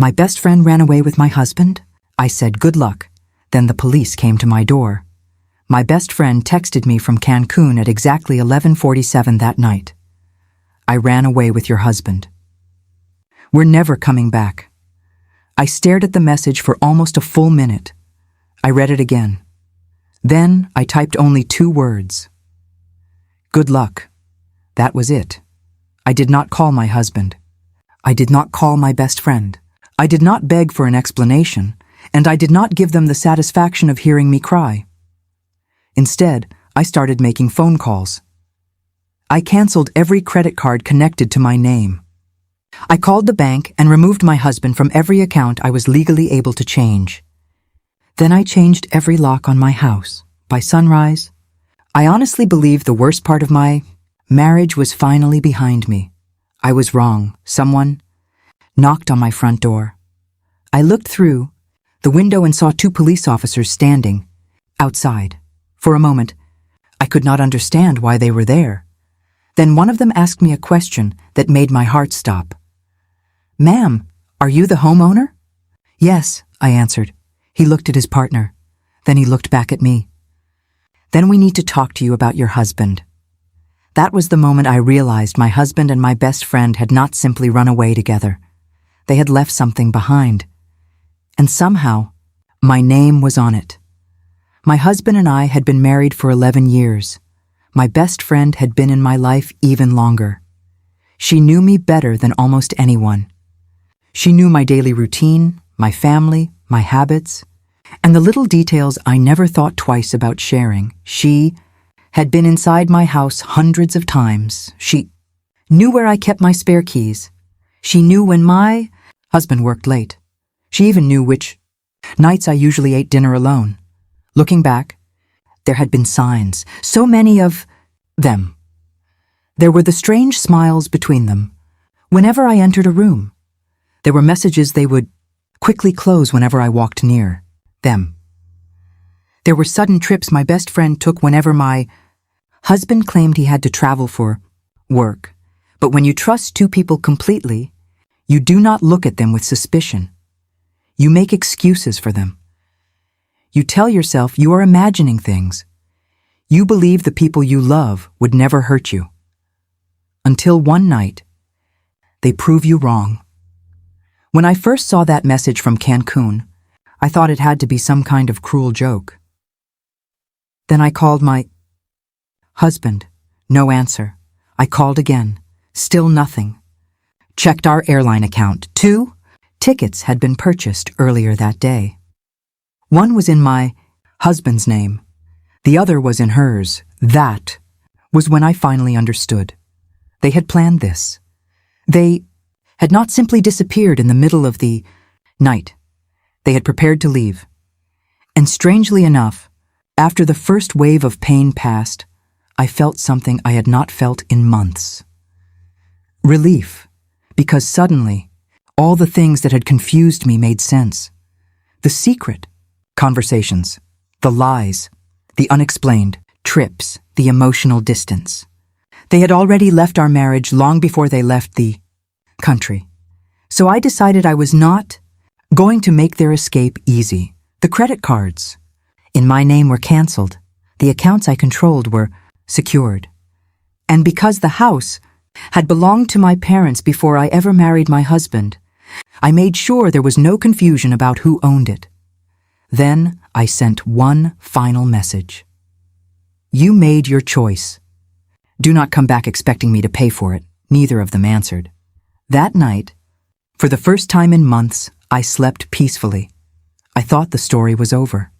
My best friend ran away with my husband. I said, "Good luck." Then the police came to my door. My best friend texted me from Cancun at exactly 11:47 that night. "I ran away with your husband. We're never coming back." I stared at the message for almost a full minute. I read it again. Then I typed only 2 words. "Good luck." That was it. I did not call my husband. I did not call my best friend. I did not beg for an explanation, and I did not give them the satisfaction of hearing me cry. Instead, I started making phone calls. I canceled every credit card connected to my name. I called the bank and removed my husband from every account I was legally able to change. Then I changed every lock on my house. By sunrise, I honestly believed the worst part of my marriage was finally behind me. I was wrong. Someone knocked on my front door. I looked through the window and saw 2 police officers standing outside. For a moment, I could not understand why they were there. Then one of them asked me a question that made my heart stop. "Ma'am, are you the homeowner?" "Yes," I answered. He looked at his partner. Then he looked back at me. "Then we need to talk to you about your husband." That was the moment I realized my husband and my best friend had not simply run away together. They had left something behind. And somehow, my name was on it. My husband and I had been married for 11 years. My best friend had been in my life even longer. She knew me better than almost anyone. She knew my daily routine, my family, my habits, and the little details I never thought twice about sharing. She had been inside my house hundreds of times. She knew where I kept my spare keys. She knew when my husband worked late. She even knew which nights I usually ate dinner alone. Looking back, there had been signs, so many of them. There were the strange smiles between them whenever I entered a room. There were messages they would quickly close whenever I walked near them. There were sudden trips my best friend took whenever my husband claimed he had to travel for work. But when you trust 2 people completely, you do not look at them with suspicion. You make excuses for them. You tell yourself you are imagining things. You believe the people you love would never hurt you. Until one night, they prove you wrong. When I first saw that message from Cancun, I thought it had to be some kind of cruel joke. Then I called my husband. No answer. I called again. Still nothing. Checked our airline account. 2 tickets had been purchased earlier that day. One was in my husband's name. The other was in hers. That was when I finally understood. They had planned this. They had not simply disappeared in the middle of the night. They had prepared to leave. And strangely enough, after the first wave of pain passed, I felt something I had not felt in months. Relief, because suddenly, all the things that had confused me made sense. The secret conversations, the lies, the unexplained trips, the emotional distance. They had already left our marriage long before they left the country. So I decided I was not going to make their escape easy. The credit cards in my name were canceled. The accounts I controlled were secured. And because the house had belonged to my parents before I ever married my husband, I made sure there was no confusion about who owned it. Then I sent one final message. You made your choice. Do not come back expecting me to pay for it. Neither of them answered. That night, for the first time in months, I slept peacefully. I thought the story was over.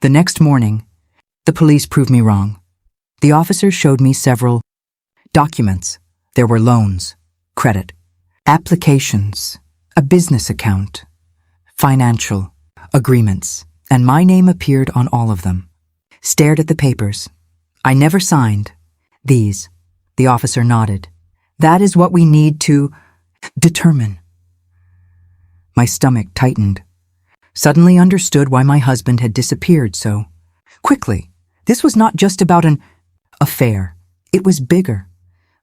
The next morning, the police proved me wrong. The officers showed me several documents. There were loans, credit, applications, a business account, financial agreements, and my name appeared on all of them. Stared at the papers. I never signed these. The officer nodded. That is what we need to determine. My stomach tightened. Suddenly understood why my husband had disappeared so quickly. This was not just about an affair. It was bigger,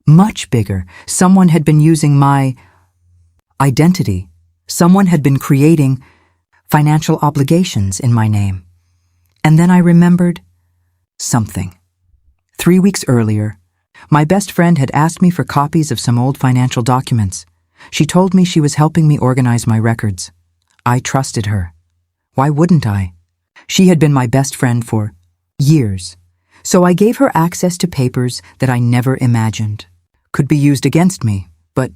much bigger. Someone had been using my identity Someone had been creating financial obligations in my name. And then I remembered something. 3 weeks earlier, my best friend had asked me for copies of some old financial documents. She told me she was helping me organize my records. I trusted her. Why wouldn't I? She had been my best friend for years, so I gave her access to papers that I never imagined could be used against me. But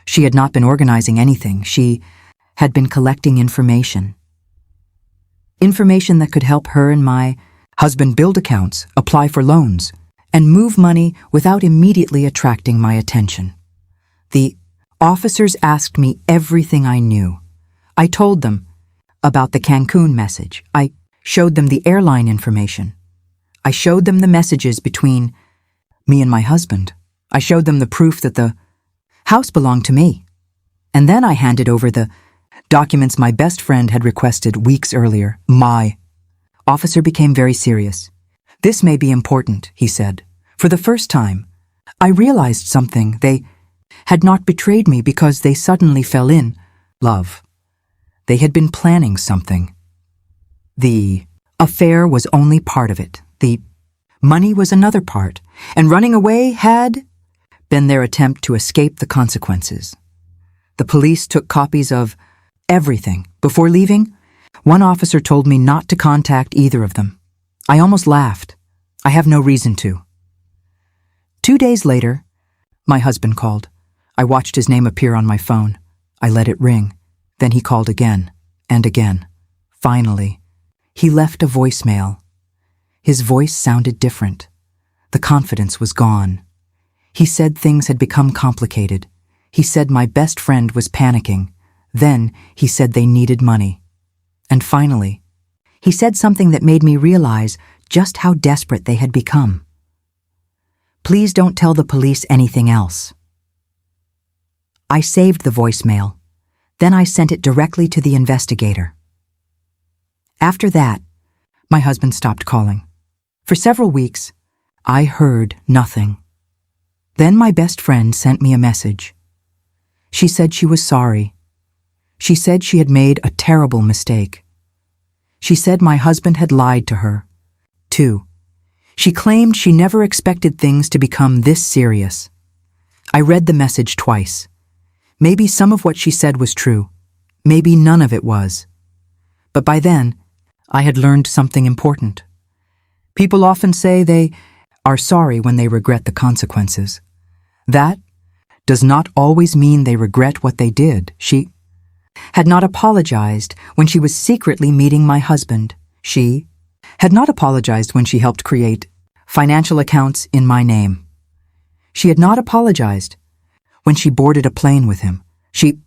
she had not been organizing anything. She had been collecting information. Information that could help her and my husband build accounts, apply for loans, and move money without immediately attracting my attention. The officers asked me everything I knew. I told them about the Cancun message. I showed them the airline information. I showed them the messages between me and my husband. I showed them the proof that the house belonged to me. And then I handed over the documents my best friend had requested weeks earlier. My officer became very serious. "This may be important," he said. "For the first time, I realized something. They had not betrayed me because they suddenly fell in love. They had been planning something. The affair was only part of it. The money was another part, and running away had been their attempt to escape the consequences. The police took copies of everything. Before leaving, one officer told me not to contact either of them. I almost laughed. I have no reason to." 2 days later, my husband called. I watched his name appear on my phone. I let it ring. Then he called again and again. Finally, he left a voicemail. His voice sounded different. The confidence was gone. He said things had become complicated. He said my best friend was panicking. Then he said they needed money. And finally, he said something that made me realize just how desperate they had become. "Please don't tell the police anything else." I saved the voicemail. Then I sent it directly to the investigator. After that, my husband stopped calling. For several weeks, I heard nothing. Then my best friend sent me a message. She said she was sorry. She said she had made a terrible mistake. She said my husband had lied to her, too. She claimed she never expected things to become this serious. I read the message twice. Maybe some of what she said was true. Maybe none of it was. But by then, I had learned something important. People often say they are sorry when they regret the consequences. That does not always mean they regret what they did. She had not apologized when she was secretly meeting my husband. She had not apologized when she helped create financial accounts in my name. She had not apologized when she boarded a plane with him. She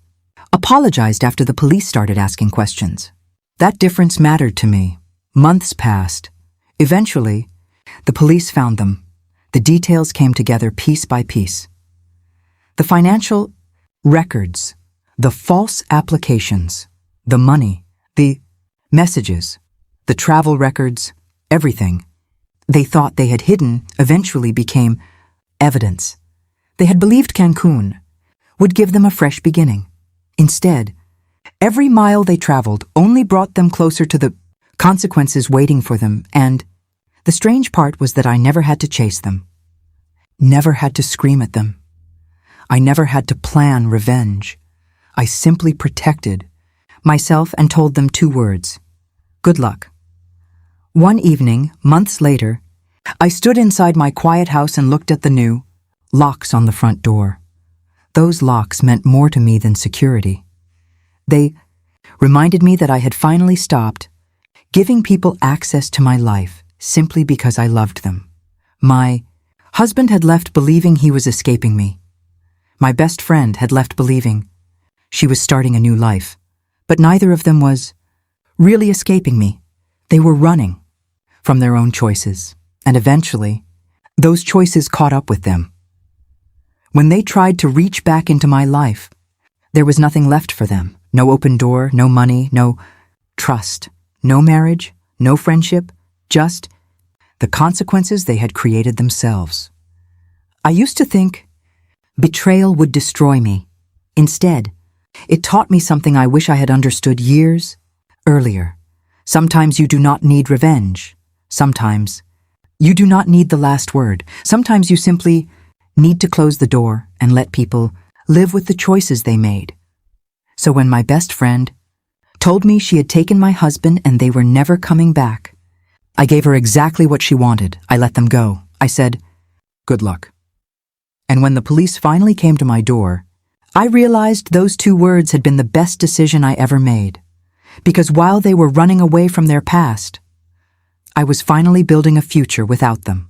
apologized after the police started asking questions. That difference mattered to me. Months passed. Eventually, the police found them. The details came together piece by piece. The financial records, the false applications, the money, the messages, the travel records, everything they thought they had hidden eventually became evidence. They had believed Cancun would give them a fresh beginning. Instead, every mile they traveled only brought them closer to the consequences waiting for them, and the strange part was that I never had to chase them, never had to scream at them. I never had to plan revenge. I simply protected myself and told them 2 words: good luck. One evening, months later, I stood inside my quiet house and looked at the new locks on the front door. Those locks meant more to me than security. They reminded me that I had finally stopped giving people access to my life simply because I loved them. My husband had left believing he was escaping me. My best friend had left believing she was starting a new life. But neither of them was really escaping me. They were running from their own choices, and eventually, those choices caught up with them. When they tried to reach back into my life, there was nothing left for them. No open door, no money, no trust, no marriage, no friendship, just the consequences they had created themselves. I used to think betrayal would destroy me. Instead, It taught me something I wish I had understood years earlier. Sometimes you do not need revenge. Sometimes you do not need the last word. Sometimes you simply need to close the door and let people live with the choices they made. So when my best friend told me she had taken my husband and they were never coming back, I gave her exactly what she wanted. I let them go. I said, "Good luck." And when the police finally came to my door, I realized those 2 words had been the best decision I ever made. Because while they were running away from their past, I was finally building a future without them.